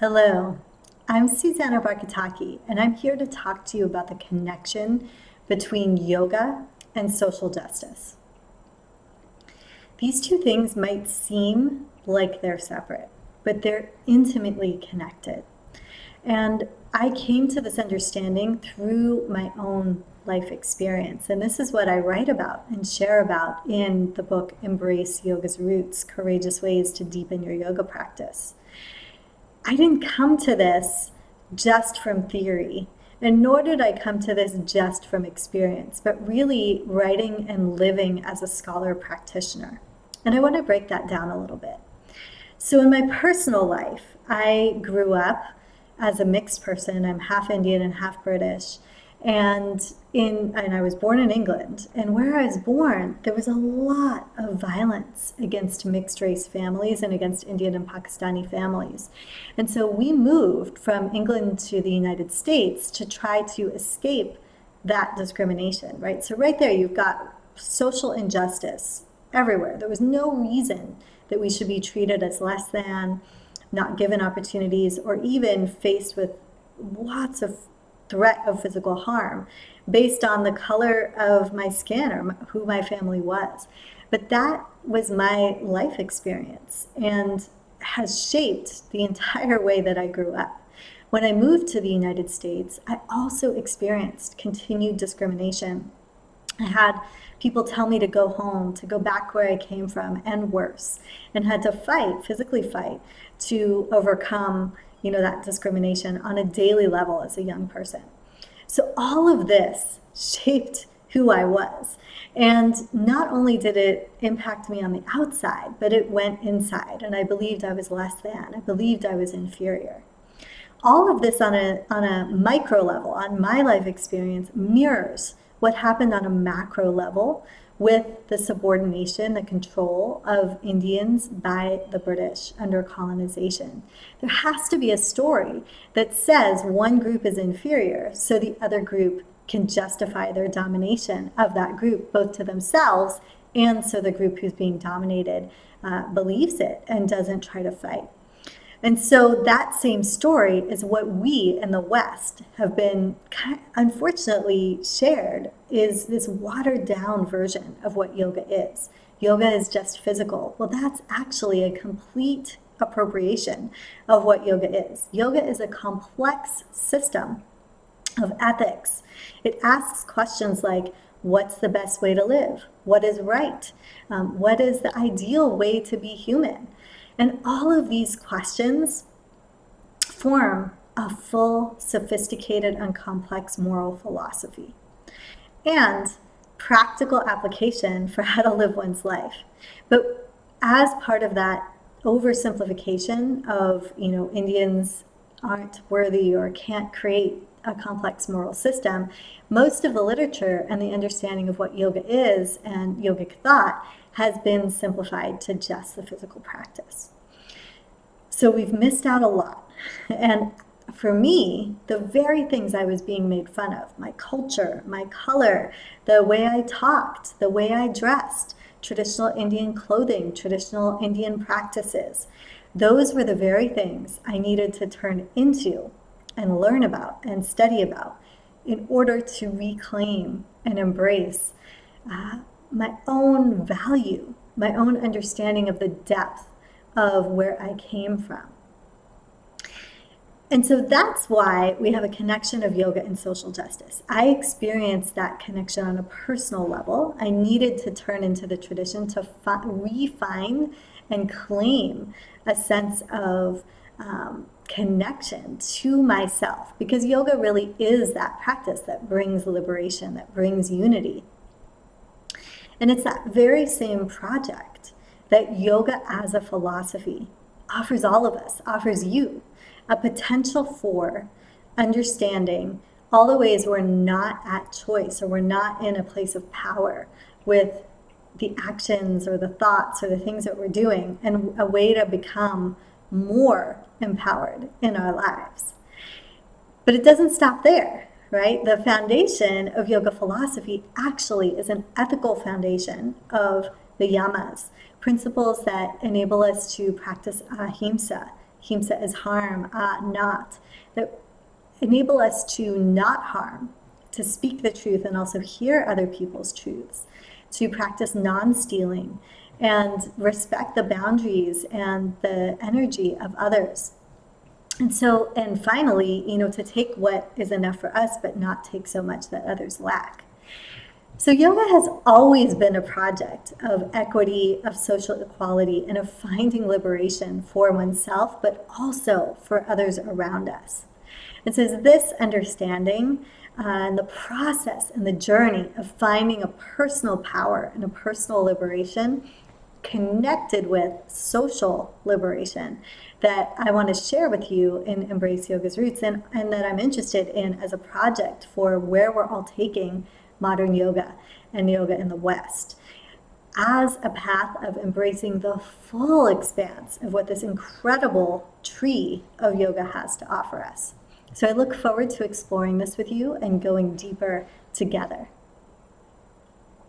Hello, I'm Susanna Barkataki, and I'm here to talk to you about the connection between yoga and social justice. These two things might seem like they're separate, but they're intimately connected. And I came to this understanding through my own life experience. And this is what I write about and share about in the book, Embrace Yoga's Roots, Courageous Ways to Deepen Your Yoga Practice. I didn't come to this just from theory, and nor did I come to this just from experience, but really writing and living as a scholar practitioner. And I want to break that down a little bit. So in my personal life, I grew up as a mixed person. I'm half Indian and half British. And I was born in England. And where I was born, there was a lot of violence against mixed race families and against Indian and Pakistani families. And so we moved from England to the United States to try to escape that discrimination, right? So right there, you've got social injustice everywhere. There was no reason that we should be treated as less than, not given opportunities, or even faced with lots of threat of physical harm based on the color of my skin or who my family was. But that was my life experience and has shaped the entire way that I grew up. When I moved to the United States, I also experienced continued discrimination. I had people tell me to go home, to go back where I came from, and worse, and had to fight, physically fight, to overcome that discrimination on a daily level as a young person. So all of this shaped who I was. And not only did it impact me on the outside, but it went inside. And I believed I was less than. I believed I was inferior. All of this on a micro level, on my life experience, mirrors what happened on a macro level with the subordination, the control of Indians by the British under colonization. There has to be a story that says one group is inferior so the other group can justify their domination of that group, both to themselves and so the group who's being dominated believes it and doesn't try to fight. And so that same story is what we in the West have been unfortunately shared, is this watered down version of what yoga is. Yoga is just physical. Well, that's actually a complete appropriation of what yoga is. Yoga is a complex system of ethics. It asks questions like, what's the best way to live? What is right? What is the ideal way to be human? And all of these questions form a full, sophisticated, and complex moral philosophy and practical application for how to live one's life. But as part of that oversimplification of, Indians aren't worthy or can't create a complex moral system, most of the literature and the understanding of what yoga is and yogic thought has been simplified to just the physical practice. So we've missed out a lot. And for me, the very things I was being made fun of, my culture, my color, the way I talked, the way I dressed, traditional Indian clothing, traditional Indian practices, those were the very things I needed to turn into and learn about and study about in order to reclaim and embrace my own value, my own understanding of the depth of where I came from. And so that's why we have a connection of yoga and social justice. I experienced that connection on a personal level. I needed to turn into the tradition to refine and claim a sense of connection to myself, because yoga really is that practice that brings liberation, that brings unity. And it's that very same project that yoga as a philosophy offers all of us, offers you, a potential for understanding all the ways we're not at choice or we're not in a place of power with the actions or the thoughts or the things that we're doing, and a way to become more empowered in our lives. But it doesn't stop there, right? The foundation of yoga philosophy actually is an ethical foundation of the yamas, principles that enable us to practice ahimsa, Himsa is harm, not, that enable us to not harm, to speak the truth and also hear other people's truths, to practice non-stealing and respect the boundaries and the energy of others. And so, and finally, to take what is enough for us, but not take so much that others lack. So yoga has always been a project of equity, of social equality, and of finding liberation for oneself, but also for others around us. And so it's this understanding and the process and the journey of finding a personal power and a personal liberation connected with social liberation that I want to share with you in Embrace Yoga's Roots, and that I'm interested in as a project for where we're all taking modern yoga and yoga in the West, as a path of embracing the full expanse of what this incredible tree of yoga has to offer us. So I look forward to exploring this with you and going deeper together.